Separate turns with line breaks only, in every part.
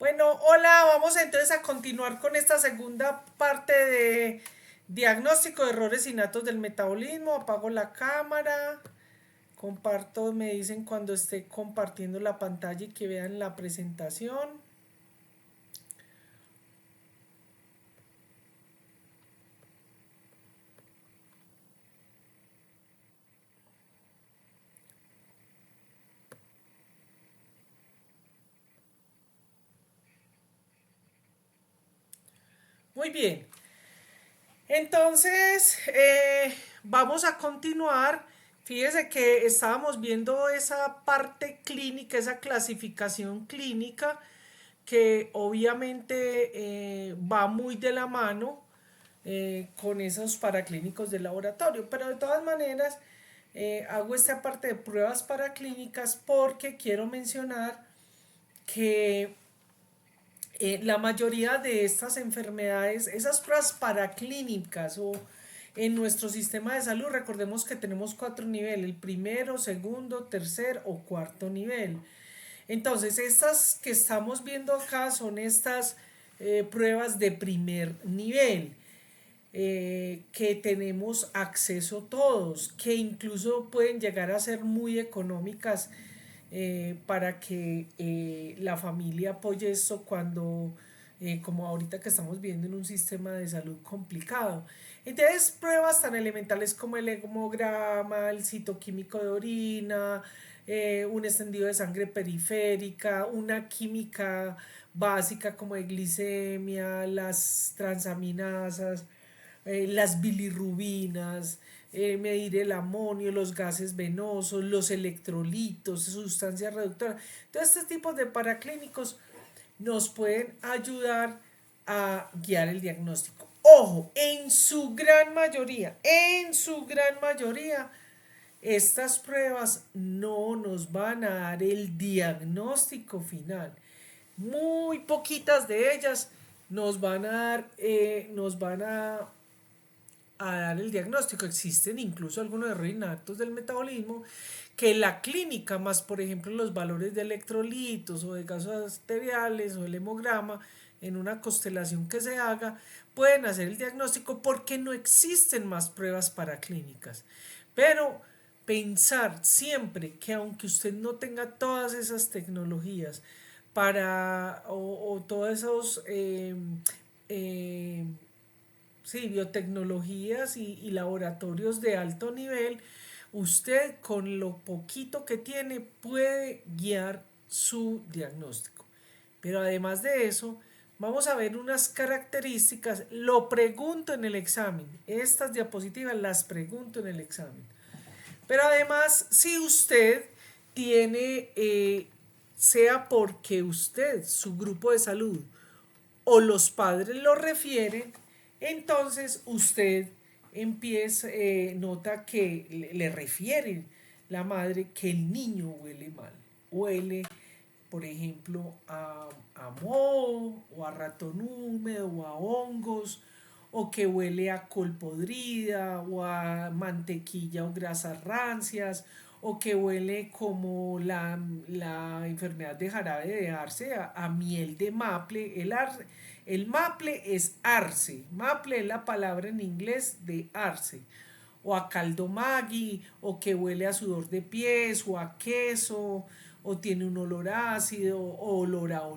Bueno, hola, vamos entonces a continuar con esta segunda parte de diagnóstico de errores innatos del metabolismo. Apago la cámara, comparto, me dicen cuando esté compartiendo la pantalla y que vean la presentación. Muy bien, entonces vamos a continuar. Fíjese que estábamos viendo esa parte clínica, esa clasificación clínica que obviamente va muy de la mano con esos paraclínicos de laboratorio. Pero de todas maneras, hago esta parte de pruebas paraclínicas porque quiero mencionar que la mayoría de estas enfermedades, esas pruebas paraclínicas o en nuestro sistema de salud, recordemos que tenemos cuatro niveles, el primero, segundo, tercer o cuarto nivel. Entonces, estas que estamos viendo acá son estas pruebas de primer nivel que tenemos acceso todos, que incluso pueden llegar a ser muy económicas para que la familia apoye esto cuando, como ahorita que estamos viendo en un sistema de salud complicado. Entonces, pruebas tan elementales como el hemograma, el citoquímico de orina, un extendido de sangre periférica, una química básica como de glicemia, las transaminasas, las bilirrubinas, medir el amonio, los gases venosos, los electrolitos, sustancias reductoras. Todos estos tipos de paraclínicos nos pueden ayudar a guiar el diagnóstico. Ojo, en su gran mayoría, estas pruebas no nos van a dar el diagnóstico final. Muy poquitas de ellas nos van a dar el diagnóstico. Existen incluso algunos errores innatos del metabolismo que la clínica, más por ejemplo los valores de electrolitos o de gases arteriales o el hemograma, en una constelación que se haga, pueden hacer el diagnóstico porque no existen más pruebas paraclínicas. Pero pensar siempre que aunque usted no tenga todas esas tecnologías o todos esos eh, sí, biotecnologías y laboratorios de alto nivel, usted con lo poquito que tiene puede guiar su diagnóstico. Pero además de eso, vamos a ver unas características. Lo pregunto en el examen. Estas diapositivas las pregunto en el examen. Pero además, si usted tiene, sea porque usted, su grupo de salud, o los padres lo refieren, entonces usted empieza, nota que le refieren la madre que el niño huele mal. Huele, por ejemplo, a moho, o a ratón húmedo, o a hongos, o que huele a col podrida, o a mantequilla o grasas rancias, o que huele como la enfermedad de jarabe de arce a miel de maple. El maple es arce, maple es la palabra en inglés de arce, o a caldo maggi, o que huele a sudor de pies, o a queso, o tiene un olor ácido, o olor a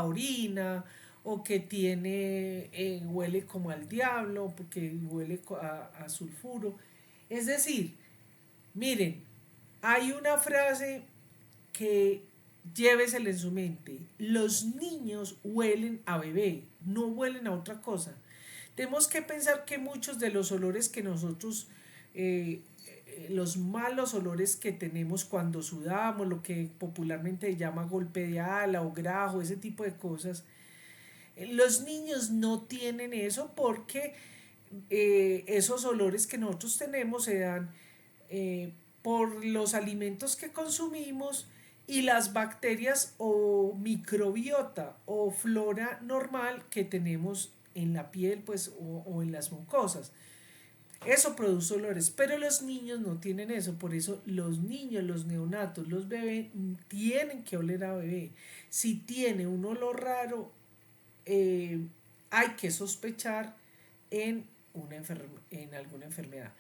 orina, o que tiene, huele como al diablo, porque huele a sulfuro. Es decir, miren, hay una frase que llévesela en su mente. Los niños huelen a bebé, no huelen a otra cosa. Tenemos que pensar que muchos de los olores que nosotros, los malos olores que tenemos cuando sudamos, lo que popularmente se llama golpe de ala o grajo, ese tipo de cosas, los niños no tienen eso porque esos olores que nosotros tenemos se dan eh, por los alimentos que consumimos y las bacterias o microbiota o flora normal que tenemos en la piel pues, o en las mucosas. Eso produce olores, pero los niños no tienen eso, por eso los niños, los neonatos, los bebés tienen que oler a bebé. Si tiene un olor raro, eh, hay que sospechar en, en alguna enfermedad.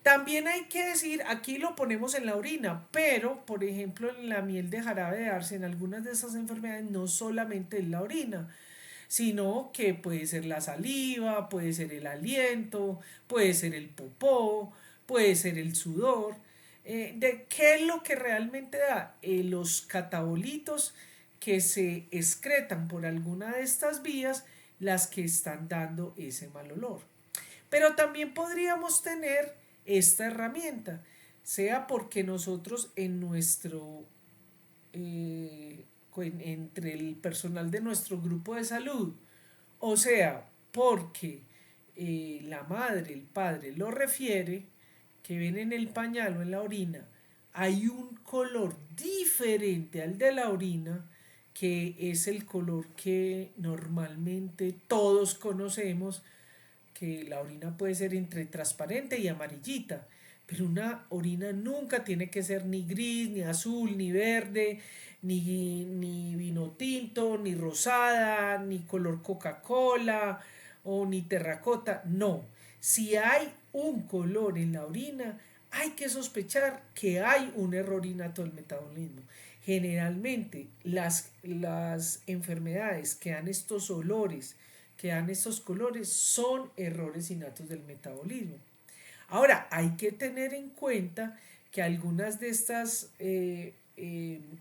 También hay que decir, aquí lo ponemos en la orina, pero por ejemplo en la miel de jarabe de arce, en algunas de esas enfermedades no solamente es la orina, sino que puede ser la saliva, puede ser el aliento, puede ser el popó, puede ser el sudor. ¿De qué es lo que realmente da? Los catabolitos que se excretan por alguna de estas vías, las que están dando ese mal olor. Pero también podríamos tener esta herramienta, sea porque nosotros en nuestro entre el personal de nuestro grupo de salud, o sea, porque la madre, el padre lo refiere, que ven en el pañal o en la orina, hay un color diferente al de la orina, que es el color que normalmente todos conocemos, que la orina puede ser entre transparente y amarillita, pero una orina nunca tiene que ser ni gris, ni azul, ni verde, ni vino tinto, ni rosada, ni color Coca-Cola o ni terracota. No, si hay un color en la orina, hay que sospechar que hay un error innato del metabolismo. Generalmente las enfermedades que dan estos olores, que dan estos colores, son errores innatos del metabolismo. Ahora, hay que tener en cuenta que algunas de estas,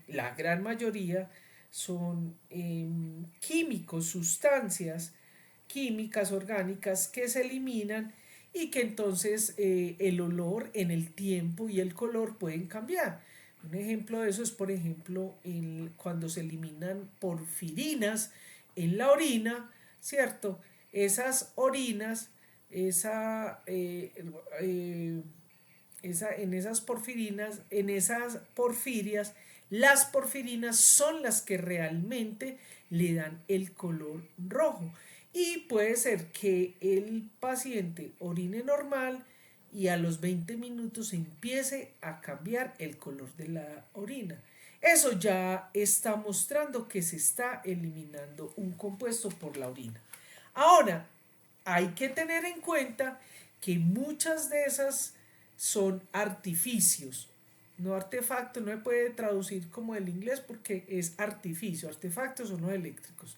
la gran mayoría, son químicos, sustancias químicas orgánicas que se eliminan y que entonces el olor en el tiempo y el color pueden cambiar. Un ejemplo de eso es, por ejemplo, cuando se eliminan porfirinas en la orina, ¿cierto? Esas orinas, esa, en esas porfirias, las porfirinas son las que realmente le dan el color rojo. Y puede ser que el paciente orine normal y a los 20 minutos empiece a cambiar el color de la orina. Eso ya está mostrando que se está eliminando un compuesto por la orina. Ahora, hay que tener en cuenta que muchas de esas son artificios, no artefactos, no se puede traducir como el inglés porque es artificio, artefactos son los eléctricos.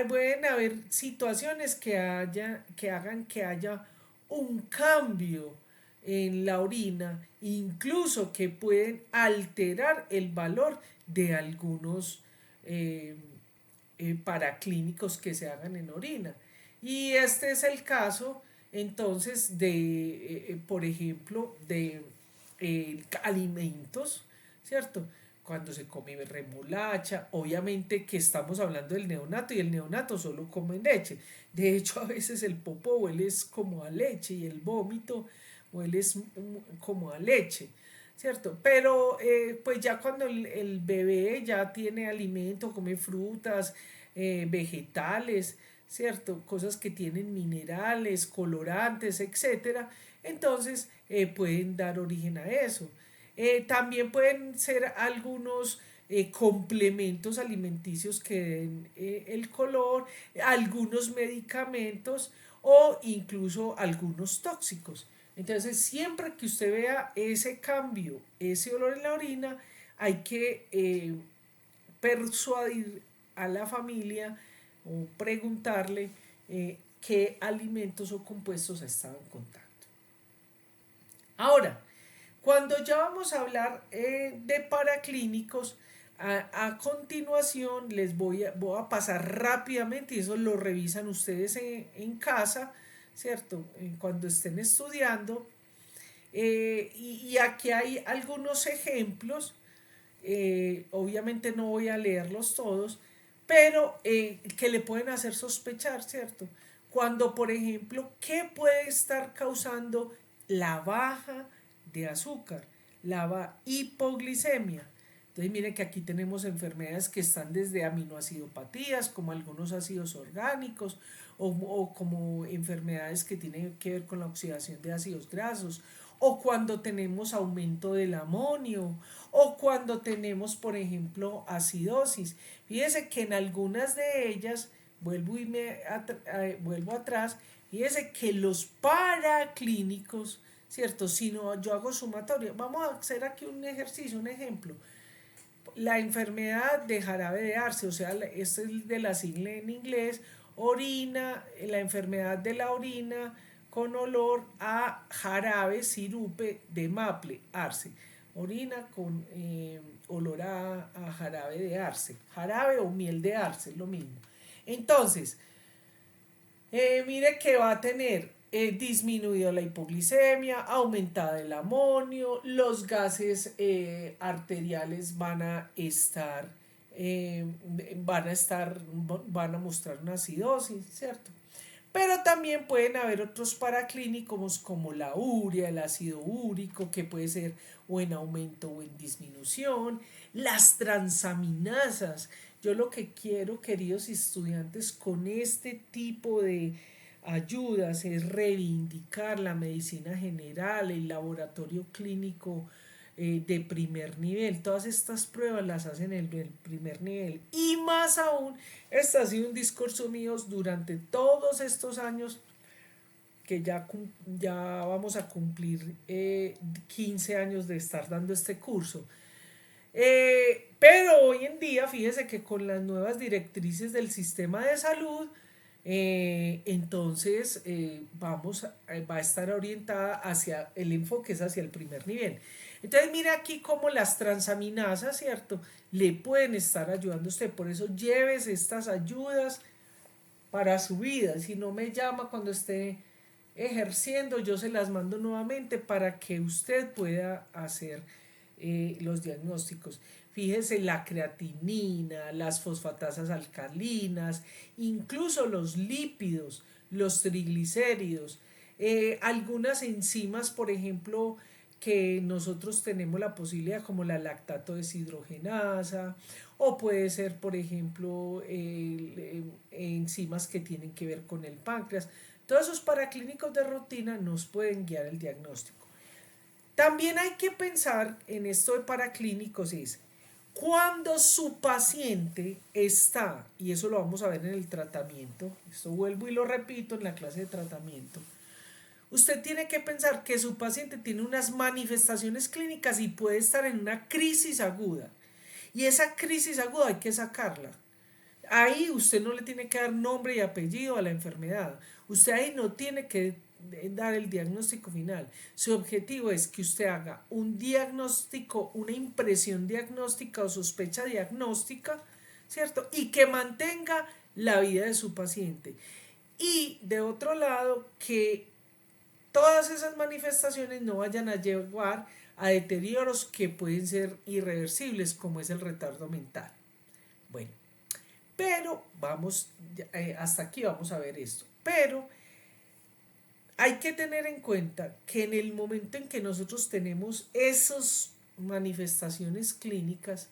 Pueden haber situaciones que hagan que haya un cambio en la orina, incluso que pueden alterar el valor de algunos eh, paraclínicos que se hagan en orina. Y este es el caso entonces de, por ejemplo, de alimentos, ¿cierto? Cuando se come remolacha, obviamente que estamos hablando del neonato y el neonato solo come leche. De hecho, a veces el popó huele como a leche y el vómito huele como a leche, ¿cierto? Pero pues ya cuando el bebé ya tiene alimento, come frutas, vegetales, ¿cierto? Cosas que tienen minerales, colorantes, etcétera, entonces pueden dar origen a eso. También pueden ser algunos complementos alimenticios que den el color, algunos medicamentos o incluso algunos tóxicos. Entonces, siempre que usted vea ese cambio, ese olor en la orina, hay que persuadir a la familia o preguntarle qué alimentos o compuestos estaban en contacto. Ahora, cuando ya vamos a hablar de paraclínicos, a continuación les voy a pasar rápidamente y eso lo revisan ustedes en casa, ¿cierto? Cuando estén estudiando. Y aquí hay algunos ejemplos, obviamente no voy a leerlos todos, pero que le pueden hacer sospechar, ¿cierto? Cuando, por ejemplo, ¿qué puede estar causando la baja de azúcar? La hipoglicemia. Entonces miren que aquí tenemos enfermedades que están desde aminoacidopatías, como algunos ácidos orgánicos, o como enfermedades que tienen que ver con la oxidación de ácidos grasos, o cuando tenemos aumento del amonio, o cuando tenemos, por ejemplo, acidosis. Fíjese que en algunas de ellas, vuelvo atrás, fíjese que los paraclínicos, ¿cierto? Si no, yo hago sumatorio. Vamos a hacer aquí un ejercicio, un ejemplo. La enfermedad de jarabe de arce, o sea, este es de la sigla en inglés, orina, la enfermedad de la orina con olor a jarabe, sirupe de maple, arce. Orina con olor a jarabe de arce, jarabe o miel de arce, es lo mismo. Entonces, mire que va a tener disminuido la hipoglicemia, aumentada el amonio, los gases arteriales eh, van a mostrar una acidosis, ¿cierto? Pero también pueden haber otros paraclínicos como la urea, el ácido úrico, que puede ser o en aumento o en disminución, las transaminasas. Yo lo que quiero, queridos estudiantes, con este tipo de ayudas es reivindicar la medicina general, el laboratorio clínico de primer nivel. Todas estas pruebas las hacen en el primer nivel. Y más aún, este ha sido un discurso mío durante todos estos años que ya vamos a cumplir 15 años de estar dando este curso. Pero hoy en día, fíjese que con las nuevas directrices del sistema de salud, entonces va a estar orientada hacia el enfoque, es hacia el primer nivel. Entonces mira aquí cómo las transaminasas, ¿cierto? Le pueden estar ayudando a usted. Por eso lleves estas ayudas para su vida. Si no me llama cuando esté ejerciendo, yo se las mando nuevamente para que usted pueda hacer los diagnósticos. Fíjese la creatinina, las fosfatasas alcalinas, incluso los lípidos, los triglicéridos, algunas enzimas, por ejemplo, que nosotros tenemos la posibilidad, como la lactato deshidrogenasa, o puede ser, por ejemplo, enzimas que tienen que ver con el páncreas. Todos esos paraclínicos de rutina nos pueden guiar el diagnóstico. También hay que pensar en esto de paraclínicos es cuando su paciente está, y eso lo vamos a ver en el tratamiento, esto vuelvo y lo repito en la clase de tratamiento, usted tiene que pensar que su paciente tiene unas manifestaciones clínicas y puede estar en una crisis aguda. Y esa crisis aguda hay que sacarla. Ahí usted no le tiene que dar nombre y apellido a la enfermedad. Usted ahí no tiene que dar el diagnóstico final. Su objetivo es que usted haga un diagnóstico, una impresión diagnóstica o sospecha diagnóstica, ¿cierto? Y que mantenga la vida de su paciente. Y de otro lado, que todas esas manifestaciones no vayan a llevar a deterioros que pueden ser irreversibles, como es el retardo mental. Bueno, pero hasta aquí vamos a ver esto. Pero hay que tener en cuenta que en el momento en que nosotros tenemos esas manifestaciones clínicas,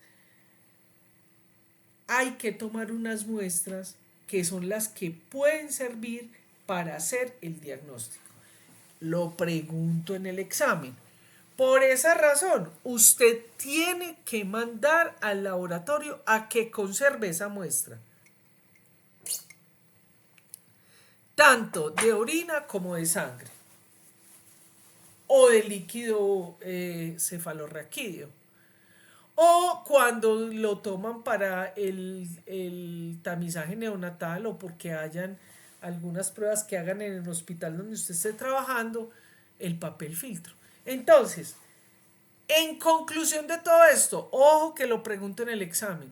hay que tomar unas muestras que son las que pueden servir para hacer el diagnóstico. Lo pregunto en el examen. Por esa razón, usted tiene que mandar al laboratorio a que conserve esa muestra, tanto de orina como de sangre, o de líquido cefalorraquídeo. O cuando lo toman para el tamizaje neonatal o porque hayan algunas pruebas que hagan en el hospital donde usted esté trabajando, el papel filtro. Entonces, en conclusión de todo esto, ojo que lo pregunto en el examen.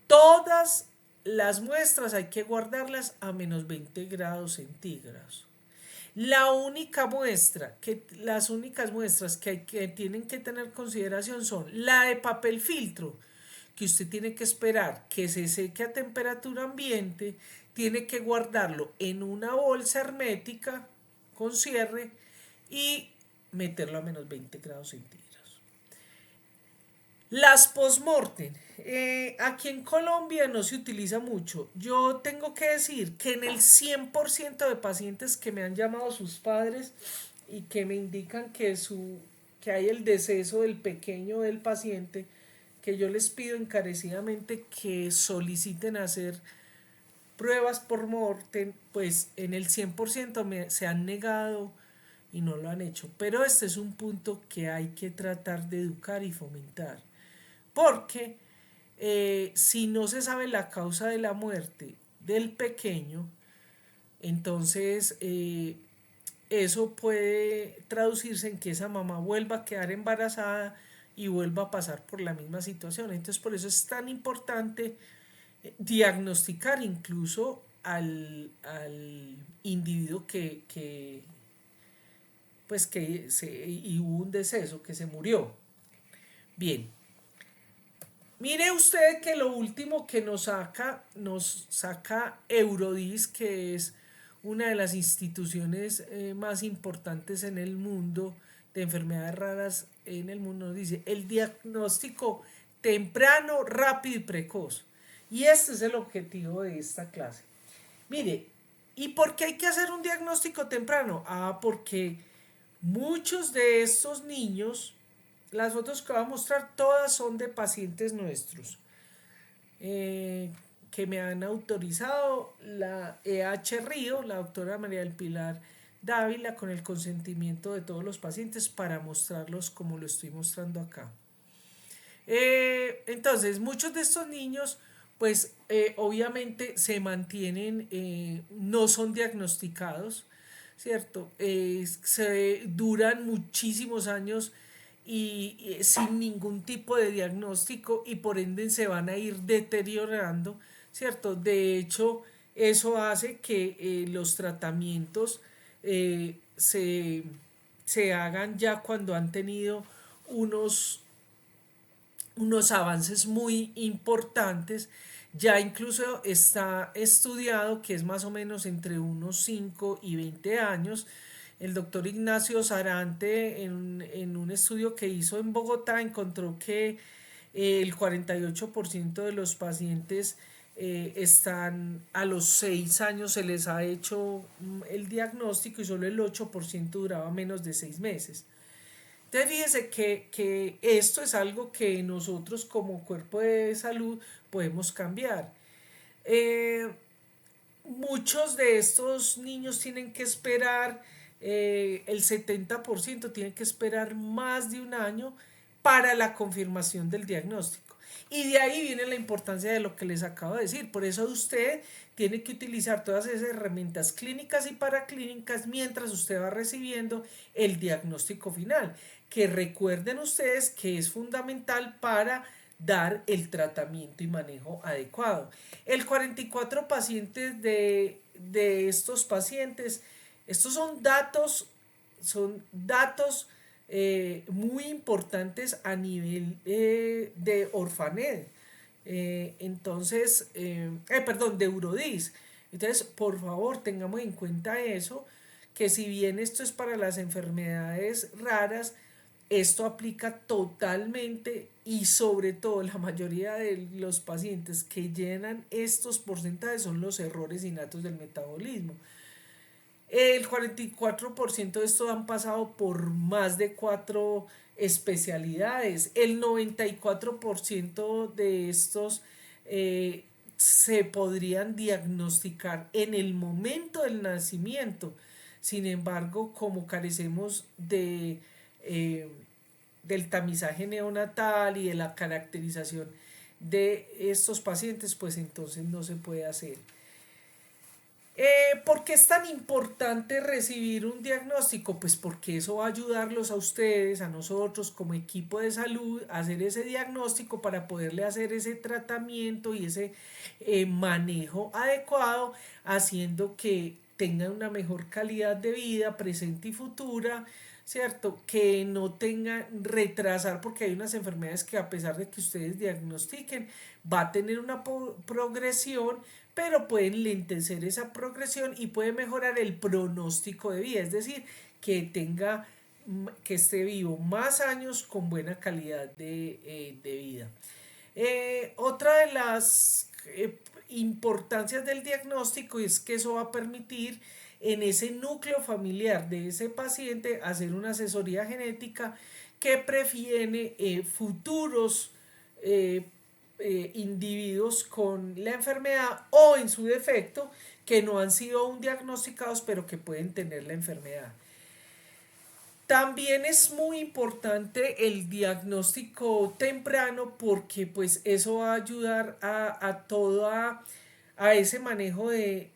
Todas las muestras hay que guardarlas a menos 20 grados centígrados. Las únicas muestras que tienen que tener consideración son la de papel filtro, que usted tiene que esperar que se seque a temperatura ambiente, tiene que guardarlo en una bolsa hermética con cierre y meterlo a menos 20 grados centígrados. Las postmortem. Aquí en Colombia no se utiliza mucho. Yo tengo que decir que en el 100% de pacientes que me han llamado sus padres y que me indican que hay el deceso del pequeño del paciente, que yo les pido encarecidamente que soliciten hacer pruebas por mortem, pues en el 100% se han negado y no lo han hecho. Pero este es un punto que hay que tratar de educar y fomentar. Porque si no se sabe la causa de la muerte del pequeño, entonces eso puede traducirse en que esa mamá vuelva a quedar embarazada y vuelva a pasar por la misma situación. Entonces por eso es tan importante diagnosticar incluso al individuo pues y hubo un deceso, que se murió. Bien, mire usted que lo último que nos saca Eurodis, que es una de las instituciones más importantes en el mundo de enfermedades raras en el mundo, dice el diagnóstico temprano, rápido y precoz. Y este es el objetivo de esta clase. Mire, ¿y por qué hay que hacer un diagnóstico temprano? Porque muchos de estos niños, las fotos que voy a mostrar, todas son de pacientes nuestros que me han autorizado la EH Río, la doctora María del Pilar Dávila, con el consentimiento de todos los pacientes para mostrarlos como lo estoy mostrando acá. Entonces, muchos de estos niños, pues obviamente se mantienen, no son diagnosticados, ¿cierto? Se duran muchísimos años y sin ningún tipo de diagnóstico y por ende se van a ir deteriorando, ¿cierto? De hecho, eso hace que los tratamientos se hagan ya cuando han tenido unos avances muy importantes. Ya incluso está estudiado que es más o menos entre unos 5 y 20 años. El doctor Ignacio Sarante en un estudio que hizo en Bogotá encontró que el 48% de los pacientes están a los 6 años, se les ha hecho el diagnóstico y solo el 8% duraba menos de 6 meses. Entonces fíjese que esto es algo que nosotros como cuerpo de salud podemos cambiar. Eh, Muchos de estos niños tienen que esperar, el 70% tienen que esperar más de un año para la confirmación del diagnóstico. Y de ahí viene la importancia de lo que les acabo de decir. Por eso usted tiene que utilizar todas esas herramientas clínicas y paraclínicas mientras usted va recibiendo el diagnóstico final. Que recuerden ustedes que es fundamental para dar el tratamiento y manejo adecuado. El 44 pacientes de estos pacientes, estos son datos muy importantes a nivel de Orphanet. Perdón, de Eurodis. Entonces, por favor, tengamos en cuenta eso, que si bien esto es para las enfermedades raras, esto aplica totalmente y sobre todo la mayoría de los pacientes que llenan estos porcentajes son los errores innatos del metabolismo. El 44% de estos han pasado por más de 4 especialidades. El 94% de estos se podrían diagnosticar en el momento del nacimiento. Sin embargo, como carecemos del tamizaje neonatal y de la caracterización de estos pacientes, pues entonces no se puede hacer. ¿Por qué es tan importante recibir un diagnóstico? Pues porque eso va a ayudarlos a ustedes, a nosotros como equipo de salud, a hacer ese diagnóstico para poderle hacer ese tratamiento y ese manejo adecuado, haciendo que tengan una mejor calidad de vida presente y futura, ¿cierto? Que no tengan retrasar, porque hay unas enfermedades que a pesar de que ustedes diagnostiquen, va a tener una progresión, pero pueden lentecer esa progresión y puede mejorar el pronóstico de vida, es decir, que tenga que esté vivo más años con buena calidad de vida. Otra de las importancias del diagnóstico es que eso va a permitir en ese núcleo familiar de ese paciente hacer una asesoría genética que previene futuros eh, individuos con la enfermedad o en su defecto que no han sido aún diagnosticados pero que pueden tener la enfermedad. También es muy importante el diagnóstico temprano porque pues eso va a ayudar a ese manejo de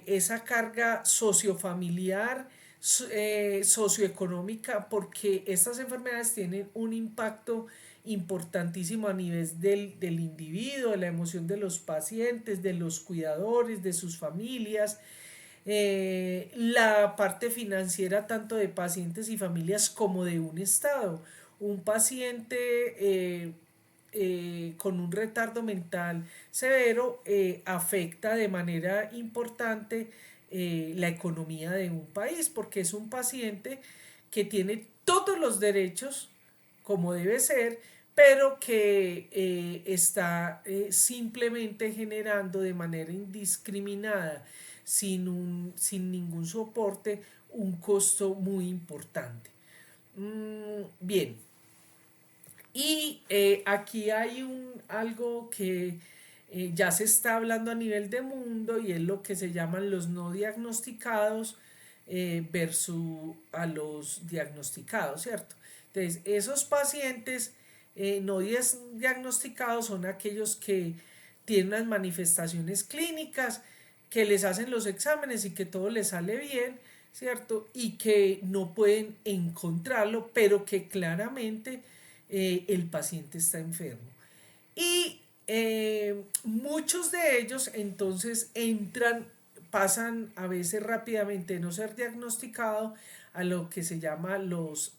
esa carga sociofamiliar, socioeconómica, porque estas enfermedades tienen un impacto importantísimo a nivel del individuo, de la emoción de los pacientes, de los cuidadores, de sus familias, la parte financiera tanto de pacientes y familias como de un Estado. Un paciente con un retardo mental severo afecta de manera importante la economía de un país porque es un paciente que tiene todos los derechos como debe ser, pero que está simplemente generando de manera indiscriminada, sin ningún soporte, un costo muy importante. Bien, y aquí hay algo que ya se está hablando a nivel de mundo y es lo que se llaman los no diagnosticados versus a los diagnosticados, ¿cierto? Entonces, esos pacientes no diagnosticados son aquellos que tienen unas manifestaciones clínicas, que les hacen los exámenes y que todo les sale bien, ¿cierto? Y que no pueden encontrarlo, pero que claramente el paciente está enfermo. Y muchos de ellos entonces pasan a veces rápidamente de no ser diagnosticado a lo que se llama los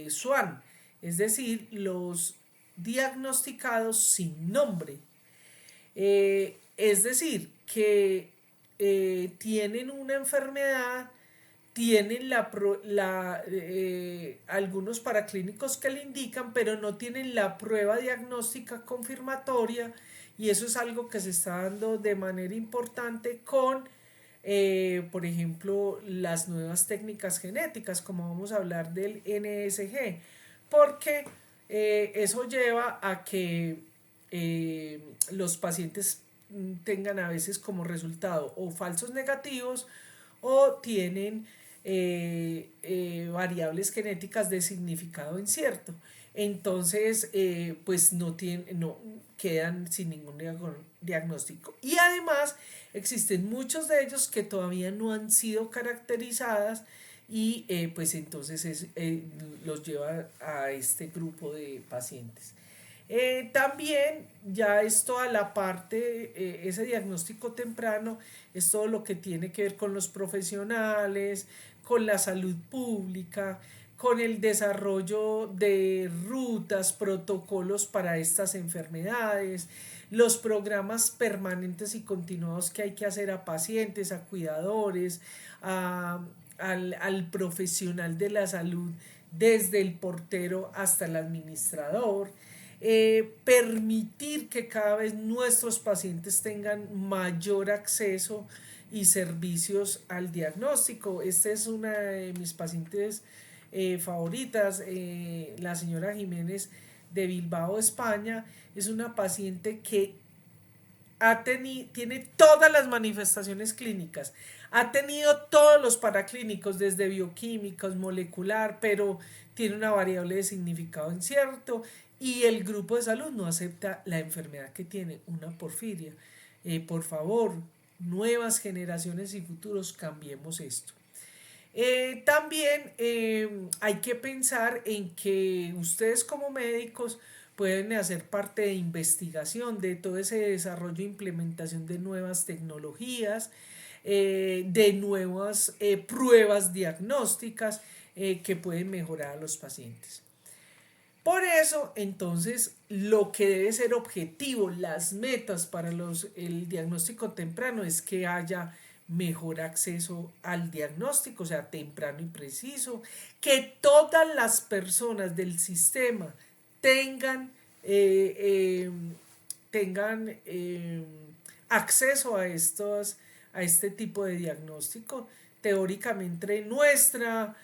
SWAN, es decir, los diagnosticados sin nombre. Es decir, que tienen una enfermedad, tienen algunos paraclínicos que le indican, pero no tienen la prueba diagnóstica confirmatoria y eso es algo que se está dando de manera importante con, por ejemplo, las nuevas técnicas genéticas, como vamos a hablar del NSG, porque eso lleva a que los pacientes tengan a veces como resultado o falsos negativos o tienen variables genéticas de significado incierto. Entonces, pues no quedan sin ningún diagnóstico. Y además, existen muchos de ellos que todavía no han sido caracterizadas y pues entonces los lleva a este grupo de pacientes. También ya es toda la parte, ese diagnóstico temprano, es todo lo que tiene que ver con los profesionales, con la salud pública, con el desarrollo de rutas, protocolos para estas enfermedades, los programas permanentes y continuados que hay que hacer a pacientes, a cuidadores, al profesional de la salud, desde el portero hasta el administrador. Permitir que cada vez nuestros pacientes tengan mayor acceso y servicios al diagnóstico. Esta es una de mis pacientes favoritas, la señora Jiménez de Bilbao, España. Es una paciente que tiene todas las manifestaciones clínicas, ha tenido todos los paraclínicos, desde bioquímicos, molecular, pero tiene una variable de significado incierto y el grupo de salud no acepta la enfermedad que tiene, una porfiria. Por favor, nuevas generaciones y futuros, cambiemos esto. También hay que pensar en que ustedes como médicos pueden hacer parte de investigación de todo ese desarrollo e implementación de nuevas tecnologías, de nuevas pruebas diagnósticas que pueden mejorar a los pacientes. Por eso, entonces, lo que debe ser objetivo, las metas para el diagnóstico temprano es que haya mejor acceso al diagnóstico, o sea, temprano y preciso, que todas las personas del sistema tengan, eh, eh, tengan acceso a este tipo de diagnóstico. Teóricamente nuestra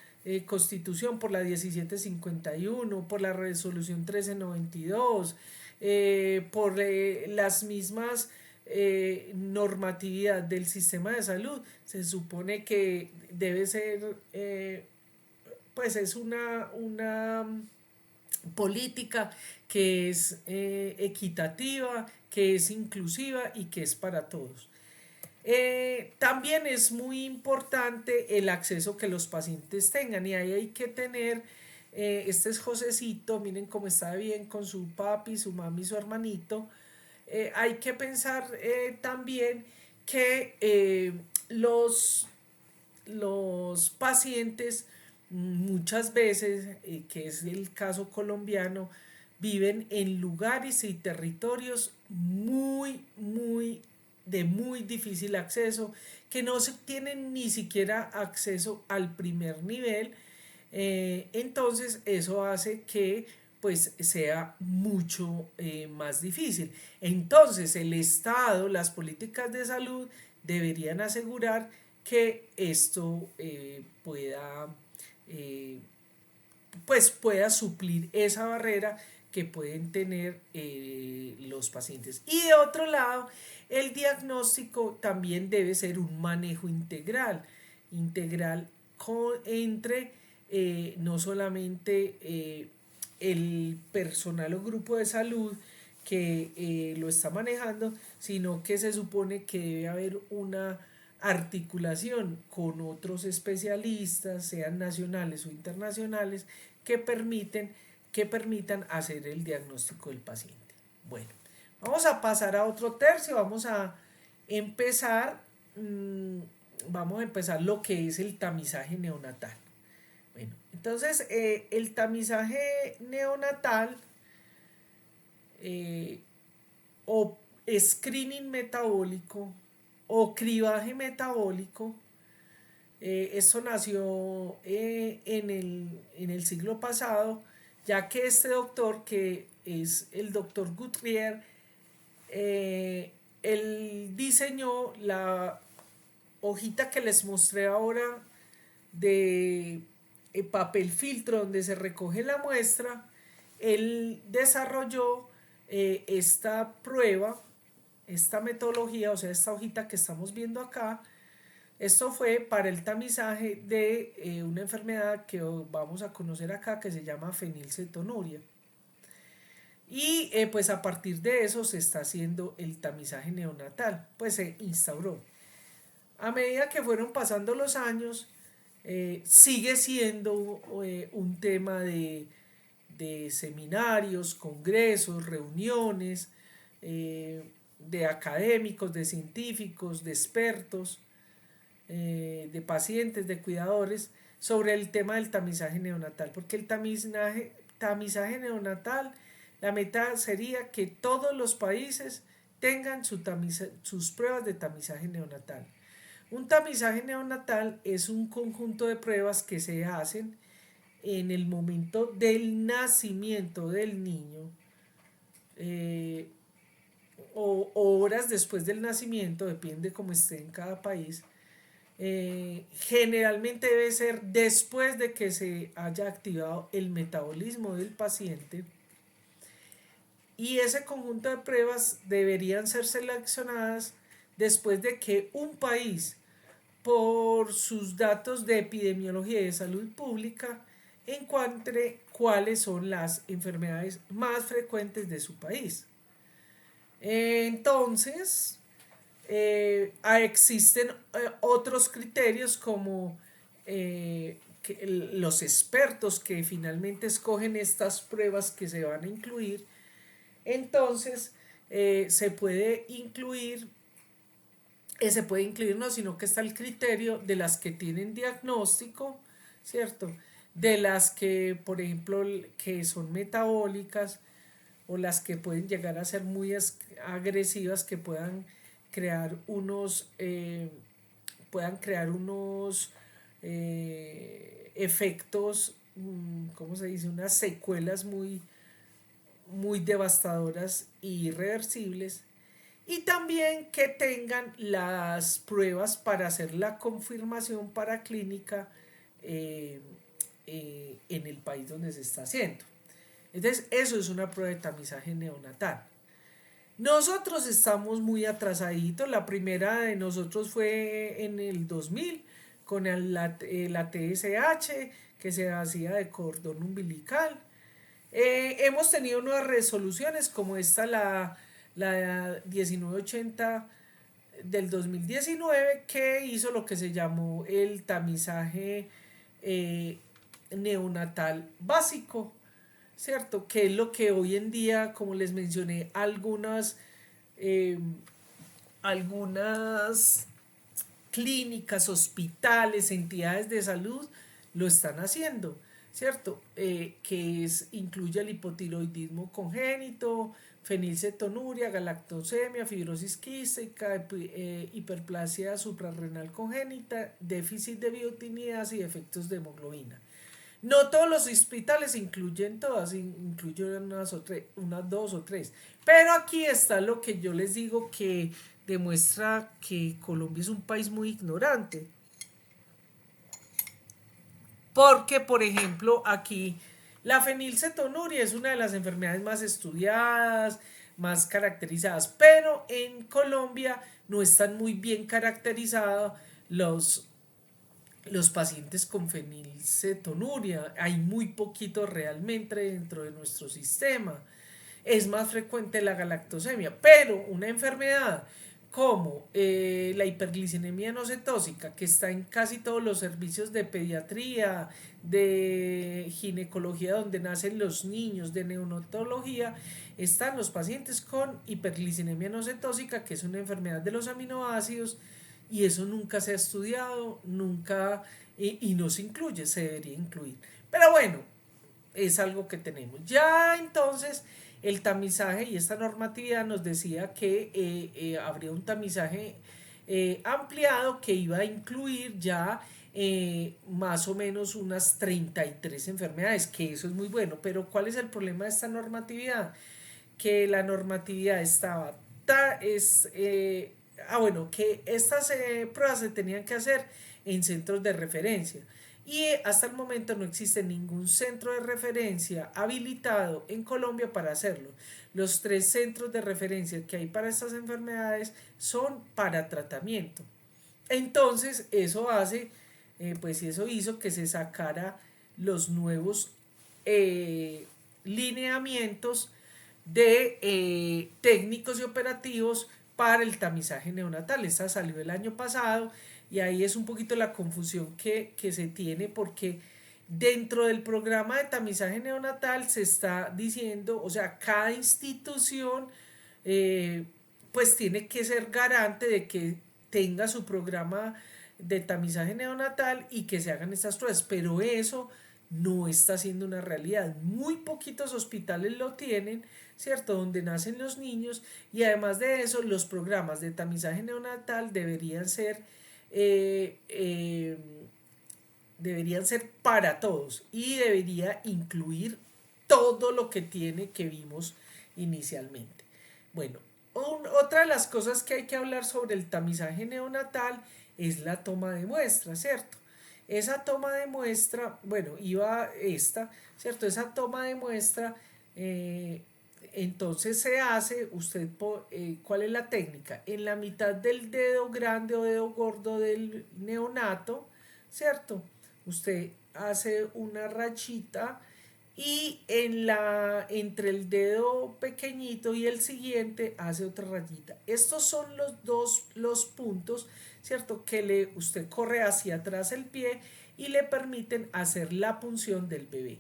constitución por la 1751, por la resolución 1392, por las mismas normatividad del sistema de salud, se supone que debe ser, pues es una política que es equitativa, que es inclusiva y que es para todos. También es muy importante el acceso que los pacientes tengan y ahí hay que tener, este es Josecito, miren cómo está bien con su papi, su mami, su hermanito. Hay que pensar también que los pacientes muchas veces, que es el caso colombiano, viven en lugares y territorios de muy difícil acceso, que no se tienen ni siquiera acceso al primer nivel. Entonces eso hace que pues sea mucho más difícil. Entonces el Estado, las políticas de salud deberían asegurar que esto eh, pueda suplir esa barrera que pueden tener los pacientes. Y de otro lado, el diagnóstico también debe ser un manejo integral entre no solamente el personal o grupo de salud que lo está manejando, sino que se supone que debe haber una articulación con otros especialistas, sean nacionales o internacionales, que permitan hacer el diagnóstico del paciente. Bueno, vamos a pasar a otro tercio, empezar, mmm, vamos a empezar lo que es el tamizaje neonatal. Bueno, entonces el tamizaje neonatal eh, o screening metabólico o cribaje metabólico, esto nació en el siglo pasado, ya que este doctor, que es el doctor Guthrie, él diseñó la hojita que les mostré ahora de papel filtro donde se recoge la muestra. Él desarrolló esta prueba, esta metodología, o sea, esta hojita que estamos viendo acá. Esto fue para el tamizaje de una enfermedad que vamos a conocer acá, que se llama fenilcetonuria. Y pues a partir de eso se está haciendo el tamizaje neonatal, pues se instauró. A medida que fueron pasando los años, sigue siendo un tema de seminarios, congresos, reuniones, de académicos, de científicos, de expertos, de pacientes, de cuidadores, sobre el tema del tamizaje neonatal, porque el tamizaje neonatal, la meta sería que todos los países tengan sus pruebas de tamizaje neonatal. Un tamizaje neonatal es un conjunto de pruebas que se hacen en el momento del nacimiento del niño, o horas después del nacimiento, depende cómo esté en cada país. Generalmente debe ser después de que se haya activado el metabolismo del paciente, y ese conjunto de pruebas deberían ser seleccionadas después de que un país, por sus datos de epidemiología y de salud pública, encuentre cuáles son las enfermedades más frecuentes de su país. Entonces, existen otros criterios como los expertos que finalmente escogen estas pruebas que se van a incluir. Entonces, se puede incluir, no, sino que está el criterio de las que tienen diagnóstico, ¿cierto? De las que, por ejemplo, que son metabólicas, o las que pueden llegar a ser muy agresivas, que puedan crear unos puedan crear unos efectos, ¿cómo se dice? Unas secuelas muy devastadoras e irreversibles. Y también que tengan las pruebas para hacer la confirmación para clínica eh, en el país donde se está haciendo. Entonces, eso es una prueba de tamizaje neonatal. Nosotros estamos muy atrasaditos. La primera de nosotros fue en el 2000 con la TSH que se hacía de cordón umbilical. Hemos tenido nuevas resoluciones como esta, la 1980 del 2019, que hizo lo que se llamó el tamizaje eh, neonatal básico, ¿cierto? Que es lo que hoy en día, como les mencioné, eh, algunas clínicas, hospitales, entidades de salud lo están haciendo, ¿cierto? Incluye el hipotiroidismo congénito, fenilcetonuria, galactosemia, fibrosis quística, hiperplasia suprarrenal congénita, déficit de biotinidad y defectos de hemoglobina. No todos los hospitales incluyen todas, incluyen unas dos o tres. Pero aquí está lo que yo les digo que demuestra que Colombia es un país muy ignorante. Porque, por ejemplo, aquí la fenilcetonuria es una de las enfermedades más estudiadas, más caracterizadas, pero en Colombia no están muy bien caracterizados los pacientes con fenilcetonuria. Hay muy poquito realmente dentro de nuestro sistema. Es más frecuente la galactosemia, pero una enfermedad como la hiperglicenemia no cetósica, que está en casi todos los servicios de pediatría, de ginecología donde nacen los niños, de neonatología, están los pacientes con hiperglicenemia no cetósica, que es una enfermedad de los aminoácidos, y eso nunca se ha estudiado, nunca, y no se incluye, se debería incluir. Pero bueno, es algo que tenemos. Ya entonces el tamizaje y esta normatividad nos decía que habría un tamizaje ampliado que iba a incluir ya más o menos unas 33 enfermedades, que eso es muy bueno. Pero ¿cuál es el problema de esta normatividad? Que la normatividad estaba bueno, que estas pruebas se tenían que hacer en centros de referencia. Y hasta el momento no existe ningún centro de referencia habilitado en Colombia para hacerlo. Los 3 centros de referencia que hay para estas enfermedades son para tratamiento. Entonces, pues eso hizo que se sacara los nuevos lineamientos de técnicos y operativos para el tamizaje neonatal. Esta salió el año pasado y ahí es un poquito la confusión que se tiene porque dentro del programa de tamizaje neonatal se está diciendo, o sea, cada institución eh, pues tiene que ser garante de que tenga su programa de tamizaje neonatal y que se hagan estas pruebas, pero eso no está siendo una realidad. Muy poquitos hospitales lo tienen, ¿cierto? Donde nacen los niños y además de eso los programas de tamizaje neonatal eh, eh, deberían ser para todos y debería incluir todo lo que tiene que vimos inicialmente. Bueno, otra de las cosas que hay que hablar sobre el tamizaje neonatal es la toma de muestra, ¿cierto? Esa toma de muestra, bueno, iba esta, ¿cierto? Esa toma de muestra, entonces se hace, ¿cuál es la técnica? En la mitad del dedo grande o dedo gordo del neonato, ¿cierto? Usted hace una rachita y entre el dedo pequeñito y el siguiente hace otra rayita. Estos son los puntos, ¿cierto? Que usted corre hacia atrás el pie y le permiten hacer la punción del bebé.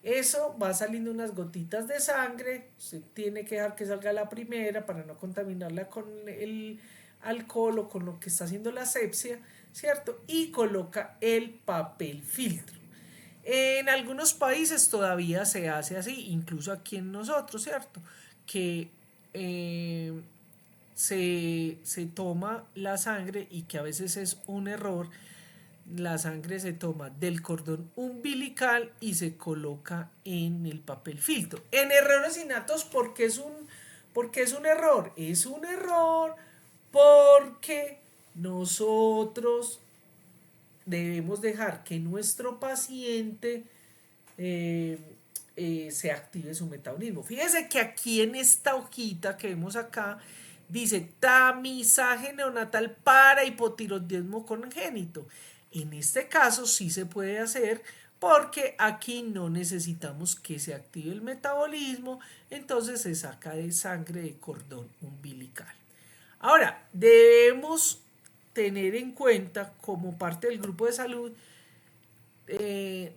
Eso va saliendo unas gotitas de sangre, usted tiene que dejar que salga la primera para no contaminarla con el alcohol o con lo que está haciendo la asepsia, ¿cierto? Y coloca el papel filtro. En algunos países todavía se hace así, incluso aquí en nosotros, ¿cierto? Que se toma la sangre, y que a veces es un error, la sangre se toma del cordón umbilical y se coloca en el papel filtro. En errores innatos, porque es un error? Es un error porque nosotros debemos dejar que nuestro paciente eh, se active su metabolismo. Fíjese que aquí en esta hojita que vemos acá dice tamizaje neonatal para hipotiroidismo congénito. En este caso sí se puede hacer porque aquí no necesitamos que se active el metabolismo, entonces se saca de sangre de cordón umbilical. Ahora, debemos tener en cuenta como parte del grupo de salud,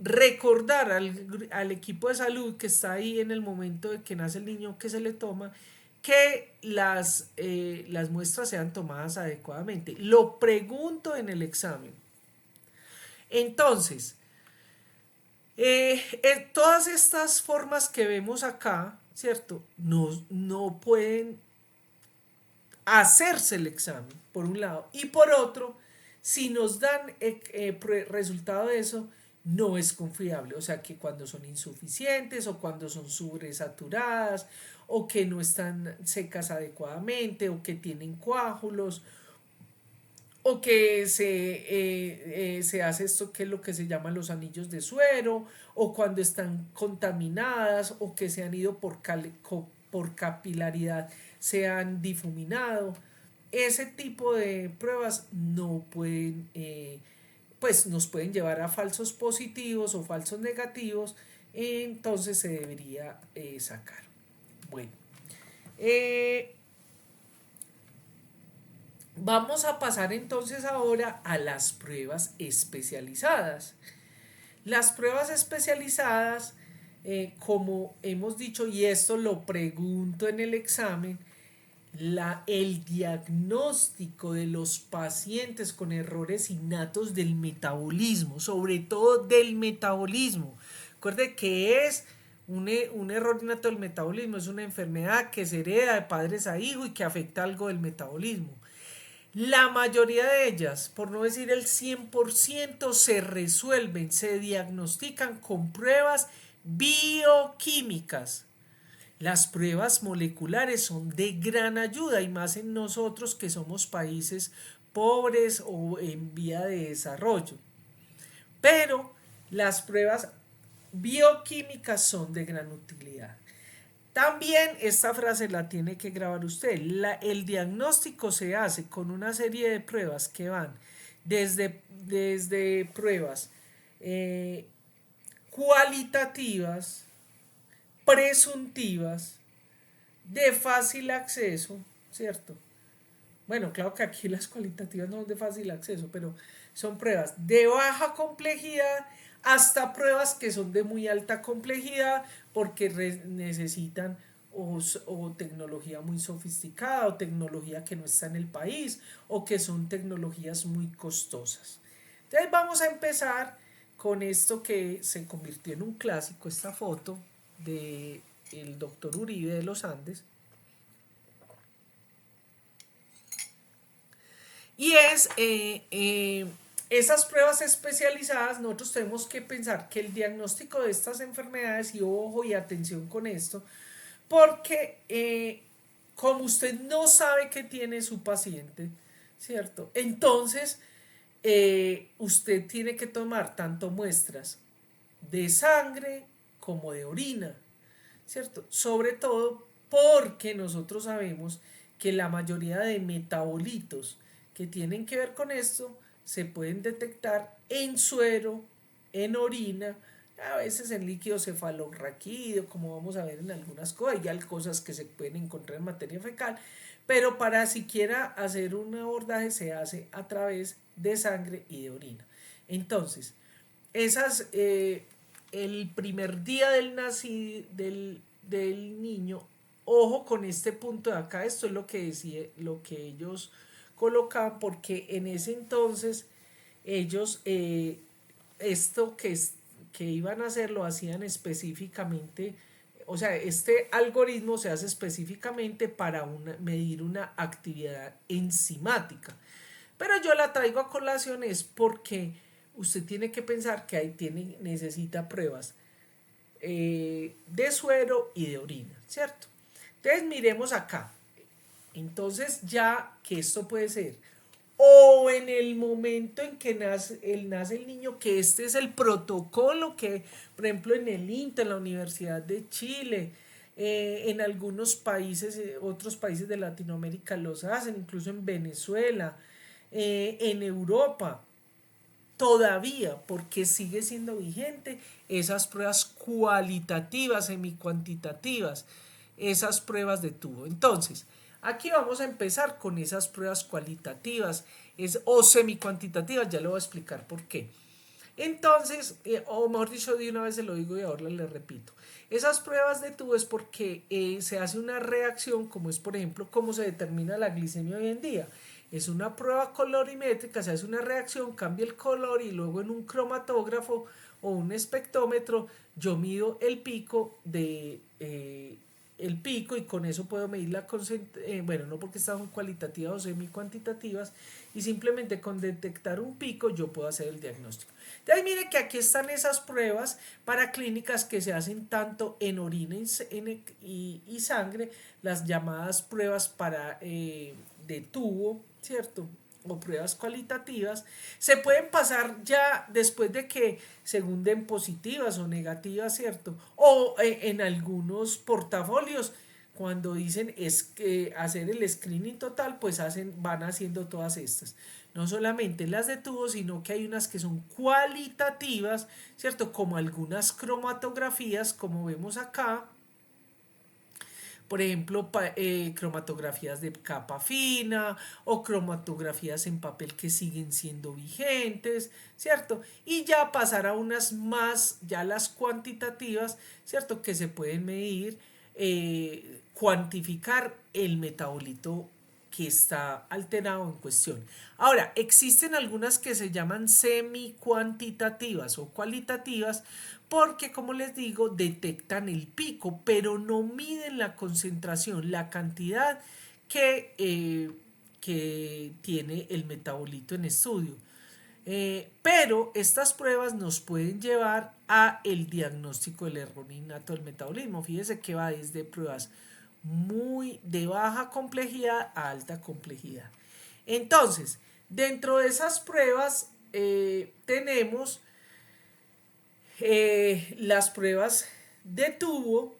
recordar al equipo de salud que está ahí en el momento de que nace el niño, que se le toma, que las muestras sean tomadas adecuadamente. Lo pregunto en el examen. Entonces, todas estas formas que vemos acá, ¿cierto? No pueden hacerse el examen, por un lado. Y por otro, si nos dan resultado de eso, no es confiable. O sea, que cuando son insuficientes o cuando son sobresaturadas o que no están secas adecuadamente o que tienen coágulos o que se hace esto que es lo que se llaman los anillos de suero, o cuando están contaminadas o que se han ido por capilaridad, se han difuminado. Ese tipo de pruebas no pueden, pues nos pueden llevar a falsos positivos o falsos negativos, entonces se debería sacar. Bueno, eh, vamos a pasar entonces ahora a las pruebas especializadas. Las pruebas especializadas, como hemos dicho, y esto lo pregunto en el examen, el diagnóstico de los pacientes con errores innatos del metabolismo, sobre todo del metabolismo. Recuerde que es un error innato del metabolismo, es una enfermedad que se hereda de padres a hijos y que afecta algo del metabolismo. La mayoría de ellas, por no decir el 100%, se resuelven, se diagnostican con pruebas bioquímicas. Las pruebas moleculares son de gran ayuda, y más en nosotros que somos países pobres o en vía de desarrollo. Pero las pruebas bioquímicas son de gran utilidad. También esta frase la tiene que grabar usted. El diagnóstico se hace con una serie de pruebas que van desde pruebas eh, cualitativas, presuntivas, de fácil acceso, ¿cierto? Bueno, claro que aquí las cualitativas no son de fácil acceso, pero son pruebas de baja complejidad hasta pruebas que son de muy alta complejidad porque necesitan o tecnología muy sofisticada o tecnología que no está en el país o que son tecnologías muy costosas. Entonces vamos a empezar con esto que se convirtió en un clásico, esta foto de el doctor Uribe de los Andes. Y es esas pruebas especializadas. Nosotros tenemos que pensar que el diagnóstico de estas enfermedades, y ojo y atención con esto, porque como usted no sabe qué tiene su paciente, ¿cierto? Entonces, usted tiene que tomar tanto muestras de sangre como de orina, ¿cierto? Sobre todo porque nosotros sabemos que la mayoría de metabolitos que tienen que ver con esto se pueden detectar en suero, en orina, a veces en líquido cefalorraquídeo, como vamos a ver en algunas cosas. Hay cosas que se pueden encontrar en materia fecal, pero para siquiera hacer un abordaje se hace a través de sangre y de orina. Entonces, esas, el primer día del niño, ojo con este punto de acá, esto es lo que decía, lo que ellos colocaban, porque en ese entonces ellos esto que iban a hacer lo hacían específicamente o sea, este algoritmo se hace específicamente para medir una actividad enzimática. Pero yo la traigo a colación es porque usted tiene que pensar que ahí necesita pruebas de suero y de orina, ¿cierto? Entonces miremos acá. Entonces ya que esto puede ser o en el momento en que nace el niño, que este es el protocolo que, por ejemplo, en el INTA, en la Universidad de Chile, en algunos países, otros países de Latinoamérica los hacen, incluso en Venezuela, en Europa, todavía, porque sigue siendo vigente esas pruebas cualitativas, semicuantitativas, esas pruebas de tubo. Entonces, aquí vamos a empezar con esas pruebas cualitativas o semicuantitativas, ya le voy a explicar por qué. Entonces, o mejor dicho, de una vez se lo digo y ahora le repito. Esas pruebas de tubo es porque se hace una reacción, como es por ejemplo cómo se determina la glicemia hoy en día. Es una prueba colorimétrica, se hace una reacción, cambia el color y luego en un cromatógrafo o un espectrómetro yo mido el pico y con eso puedo medir la concentración, bueno, no porque están cualitativas o semi-cuantitativas, y simplemente con detectar un pico yo puedo hacer el diagnóstico. Entonces mire que aquí están esas pruebas para clínicas que se hacen tanto en orina y sangre, las llamadas pruebas de tubo, ¿cierto? O pruebas cualitativas, se pueden pasar ya después de que según den positivas o negativas, ¿cierto? O en algunos portafolios, cuando dicen es que hacer el screening total, pues van haciendo todas estas. No solamente las de tubo, sino que hay unas que son cualitativas, ¿cierto? Como algunas cromatografías, como vemos acá, por ejemplo, cromatografías de capa fina o cromatografías en papel que siguen siendo vigentes, ¿cierto? Y ya pasar a unas más, ya las cuantitativas, ¿cierto? Que se pueden medir, cuantificar el metabolito que está alterado en cuestión. Ahora, existen algunas que se llaman semi-cuantitativas o cualitativas porque, como les digo, detectan el pico, pero no miden la concentración, la cantidad que tiene el metabolito en estudio. Pero estas pruebas nos pueden llevar a el diagnóstico del error innato del metabolismo. Fíjese que va desde pruebas muy de baja complejidad a alta complejidad. Entonces, dentro de esas pruebas tenemos las pruebas de tubo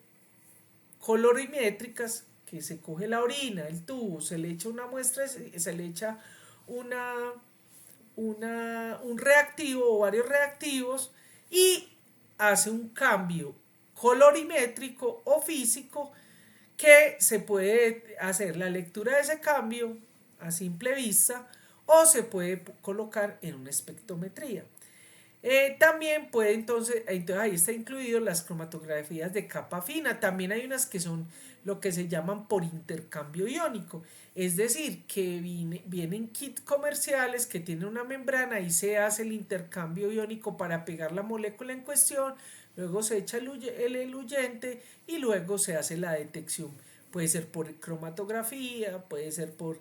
colorimétricas, que se coge la orina, el tubo, se le echa una muestra, se le echa una, un reactivo o varios reactivos y hace un cambio colorimétrico o físico que se puede hacer la lectura de ese cambio a simple vista o se puede colocar en una espectrometría. También puede entonces ahí está incluido las cromatografías de capa fina. También hay unas que son lo que se llaman por intercambio iónico. Es decir, que vienen kits comerciales que tienen una membrana y se hace el intercambio iónico para pegar la molécula en cuestión. Luego se echa el eluyente y luego se hace la detección. Puede ser por cromatografía, puede ser por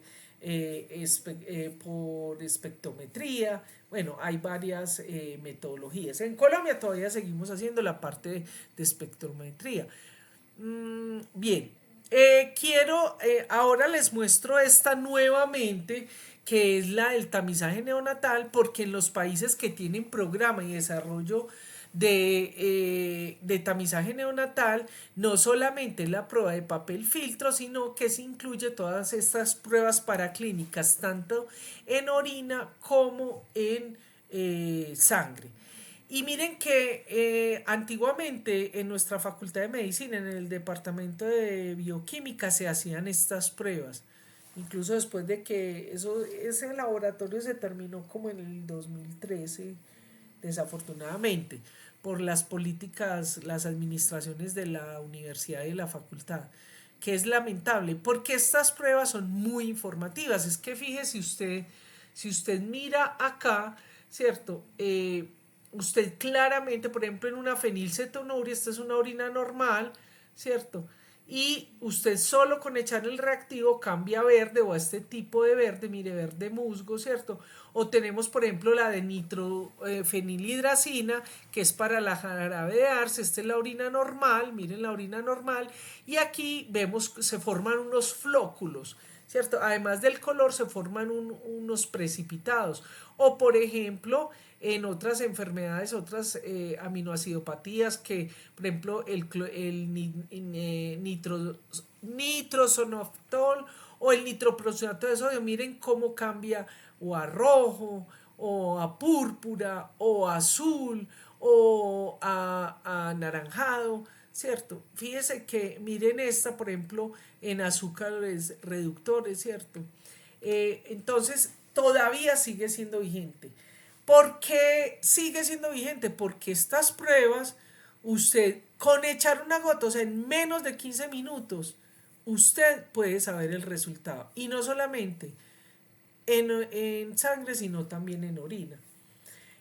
espectrometría. Bueno, hay varias metodologías. En Colombia todavía seguimos haciendo la parte de espectrometría. Bien, ahora les muestro esta nuevamente, que es la del tamizaje neonatal, porque en los países que tienen programa y desarrollo de tamizaje neonatal, no solamente la prueba de papel filtro, sino que se incluye todas estas pruebas paraclínicas, tanto en orina como en sangre. Y miren que antiguamente en nuestra facultad de medicina, en el departamento de bioquímica, se hacían estas pruebas. Incluso después de que ese laboratorio se terminó como en el 2013, desafortunadamente, por las políticas, las administraciones de la universidad y de la facultad, que es lamentable, porque estas pruebas son muy informativas. Es que fíjese usted, si usted mira acá, ¿cierto? Usted claramente, por ejemplo, en una fenilcetonuria, esta es una orina normal, ¿cierto? Y usted solo con echar el reactivo cambia a verde o a este tipo de verde, mire, verde musgo, ¿cierto? O tenemos, por ejemplo, la de nitrofenilhidracina, que es para la jarabe de arce. Esta es la orina normal, miren la orina normal. Y aquí vemos que se forman unos flóculos, ¿cierto? Además del color se forman unos precipitados. O por ejemplo, en otras enfermedades, otras aminoacidopatías, que por ejemplo nitrosonoftol o el nitroprosionato de sodio, miren cómo cambia o a rojo, o a púrpura, o a azul, o a anaranjado, ¿cierto? Fíjese que miren esta, por ejemplo, en azúcares reductores, ¿cierto? Entonces, todavía sigue siendo vigente. ¿Por qué sigue siendo vigente? Porque estas pruebas, usted con echar una gota, o sea, en menos de 15 minutos, usted puede saber el resultado. Y no solamente en sangre, sino también en orina.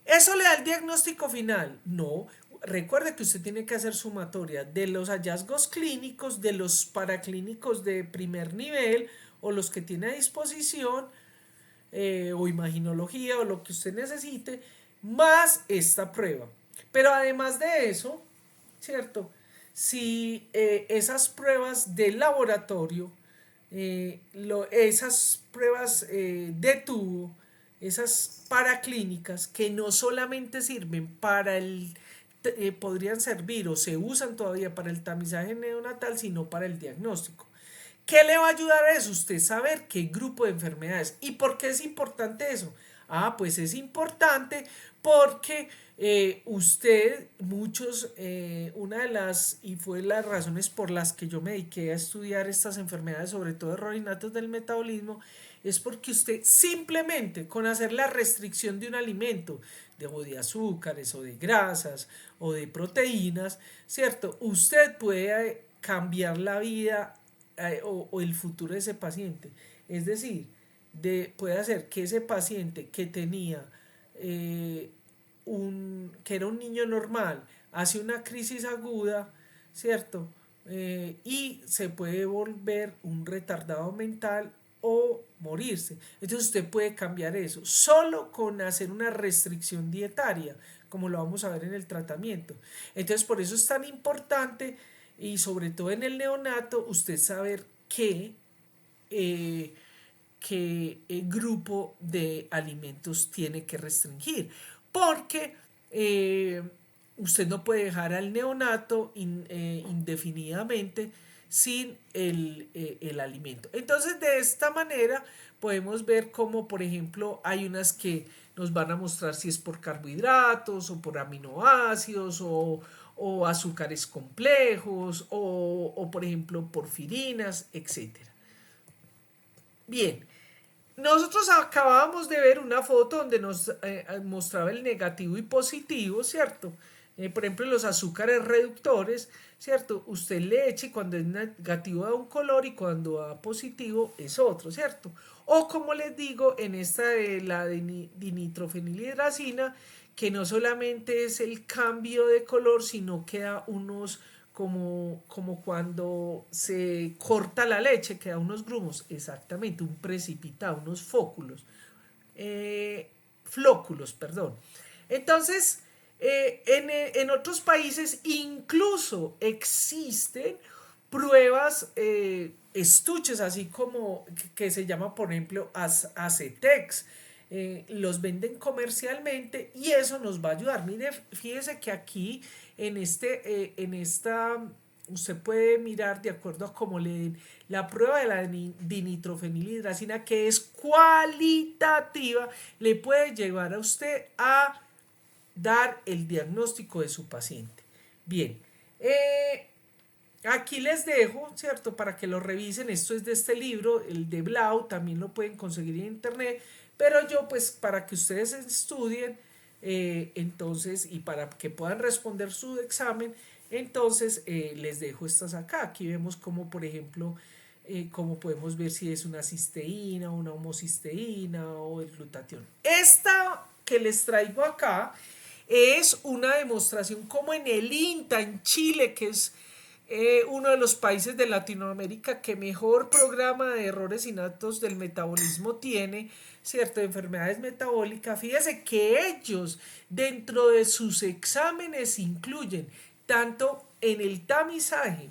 ¿Eso le da el diagnóstico final? No. Recuerde que usted tiene que hacer sumatoria de los hallazgos clínicos, de los paraclínicos de primer nivel o los que tiene a disposición, o imaginología o lo que usted necesite, más esta prueba. Pero además de eso, ¿cierto? Si esas pruebas del laboratorio, esas pruebas de tubo, esas paraclínicas que no solamente sirven para podrían servir o se usan todavía para el tamizaje neonatal, sino para el diagnóstico. ¿Qué le va a ayudar a eso? Usted saber qué grupo de enfermedades. ¿Y por qué es importante eso? Ah, pues es importante porque una de las, y fue las razones por las que yo me dediqué a estudiar estas enfermedades, sobre todo errores innatos del metabolismo, es porque usted simplemente con hacer la restricción de un alimento, o de azúcares, o de grasas, o de proteínas, ¿cierto? Usted puede cambiar la vida o el futuro de ese paciente. Es decir, puede hacer que ese paciente que tenía que era un niño normal, hace una crisis aguda, ¿cierto? Y se puede volver un retardado mental o morirse. Entonces usted puede cambiar eso solo con hacer una restricción dietaria, como lo vamos a ver en el tratamiento. Entonces por eso es tan importante, y sobre todo en el neonato, usted saber eh, qué grupo de alimentos tiene que restringir. Porque usted no puede dejar al neonato indefinidamente sin el alimento. Entonces, de esta manera podemos ver cómo, por ejemplo, hay unas que nos van a mostrar si es por carbohidratos o por aminoácidos o azúcares complejos o, por ejemplo, porfirinas, etcétera. Bien, nosotros acabábamos de ver una foto donde nos mostraba el negativo y positivo, ¿cierto? Por ejemplo, los azúcares reductores, ¿cierto? Usted le echa y cuando es negativo da un color y cuando da positivo es otro, ¿cierto? O como les digo, en esta de la dinitrofenilhidracina, que no solamente es el cambio de color, sino que da unos como cuando se corta la leche, queda unos grumos, exactamente, un precipitado, unos flóculos, perdón. Entonces, en otros países incluso existen pruebas, estuches, así como que se llama, por ejemplo, Acetex. Los venden comercialmente y eso nos va a ayudar. Mire, fíjese que aquí en esta, usted puede mirar de acuerdo a cómo le den la prueba de la dinitrofenilhidracina, que es cualitativa, le puede llevar a usted a dar el diagnóstico de su paciente. Bien, aquí les dejo, ¿cierto? Para que lo revisen. Esto es de este libro, el de Blau, también lo pueden conseguir en internet. Pero yo, pues, para que ustedes estudien, entonces, y para que puedan responder su examen, entonces les dejo estas acá. Aquí vemos como, por ejemplo, cómo podemos ver si es una cisteína, una homocisteína o el glutatión. Esta que les traigo acá es una demostración como en el INTA, en Chile, que es uno de los países de Latinoamérica que mejor programa de errores innatos del metabolismo tiene, ¿cierto? De enfermedades metabólicas. Fíjese que ellos dentro de sus exámenes incluyen tanto en el tamizaje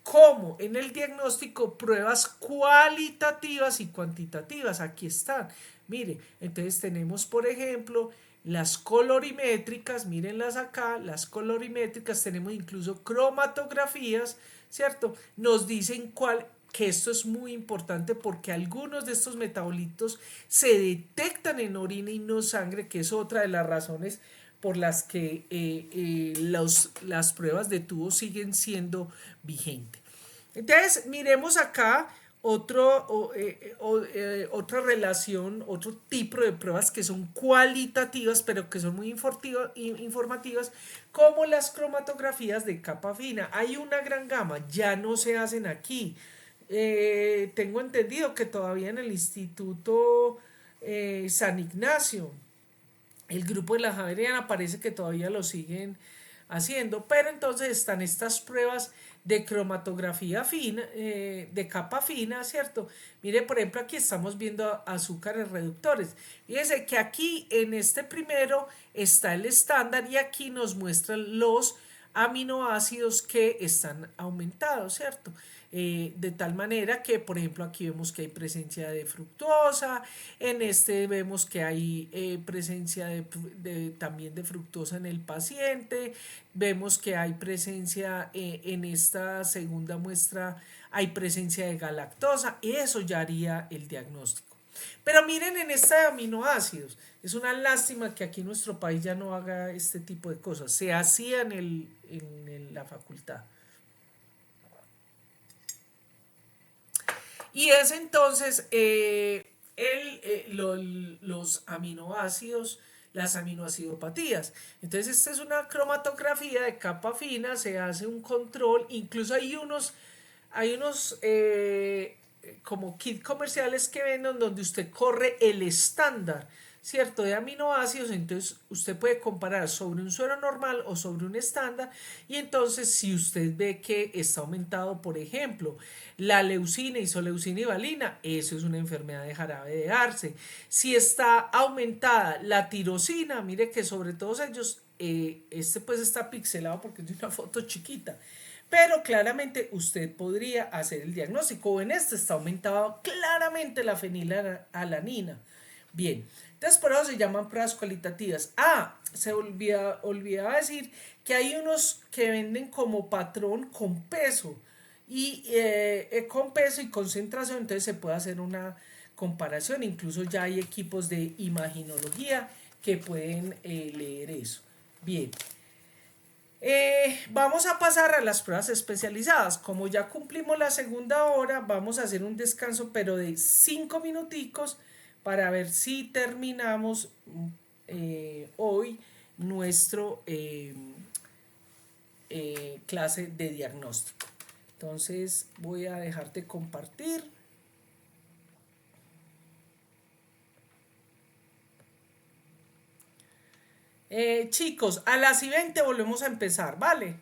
como en el diagnóstico pruebas cualitativas y cuantitativas. Aquí están. Mire, entonces tenemos, por ejemplo, las colorimétricas, mírenlas acá, las colorimétricas, tenemos incluso cromatografías, ¿cierto? Nos dicen cuál, que esto es muy importante porque algunos de estos metabolitos se detectan en orina y no sangre, que es otra de las razones por las que las pruebas de tubo siguen siendo vigentes. Entonces, miremos acá otra relación, otro tipo de pruebas que son cualitativas, pero que son muy informativas, como las cromatografías de capa fina. Hay una gran gama, ya no se hacen aquí. Tengo entendido que todavía en el Instituto San Ignacio, el grupo de la Javeriana, parece que todavía lo siguen haciendo, pero entonces están estas pruebas de cromatografía fina, de capa fina, ¿cierto? Mire, por ejemplo, aquí estamos viendo azúcares reductores. Fíjense que aquí en este primero está el estándar y aquí nos muestran los aminoácidos que están aumentados, ¿cierto? De tal manera que, por ejemplo, aquí vemos que hay presencia de fructosa, en este vemos que hay presencia también de fructosa en el paciente, vemos que hay presencia en esta segunda muestra, hay presencia de galactosa, y eso ya haría el diagnóstico. Pero miren en esta de aminoácidos, es una lástima que aquí en nuestro país ya no haga este tipo de cosas, se hacía en la facultad. Y es entonces los aminoácidos, las aminoacidopatías. Entonces esta es una cromatografía de capa fina, se hace un control, incluso hay unos como kits comerciales que venden donde usted corre el estándar, ¿cierto? De aminoácidos, entonces usted puede comparar sobre un suero normal o sobre un estándar y entonces si usted ve que está aumentado, por ejemplo, la leucina, isoleucina y valina, eso es una enfermedad de jarabe de arce. Si está aumentada la tirosina, mire que sobre todos ellos, este pues está pixelado porque es una foto chiquita, pero claramente usted podría hacer el diagnóstico. En este está aumentado claramente la fenilalanina. Bien, entonces por eso se llaman pruebas cualitativas. Se olvidaba decir que hay unos que venden como patrón con peso. Y con peso y concentración, entonces se puede hacer una comparación. Incluso ya hay equipos de imaginología que pueden leer eso. Bien, vamos a pasar a las pruebas especializadas. Como ya cumplimos la segunda hora, vamos a hacer un descanso, pero de 5 minuticos para ver si terminamos hoy nuestro clase de diagnóstico. Entonces voy a dejarte compartir. Chicos, a las y 20 volvemos a empezar, ¿vale?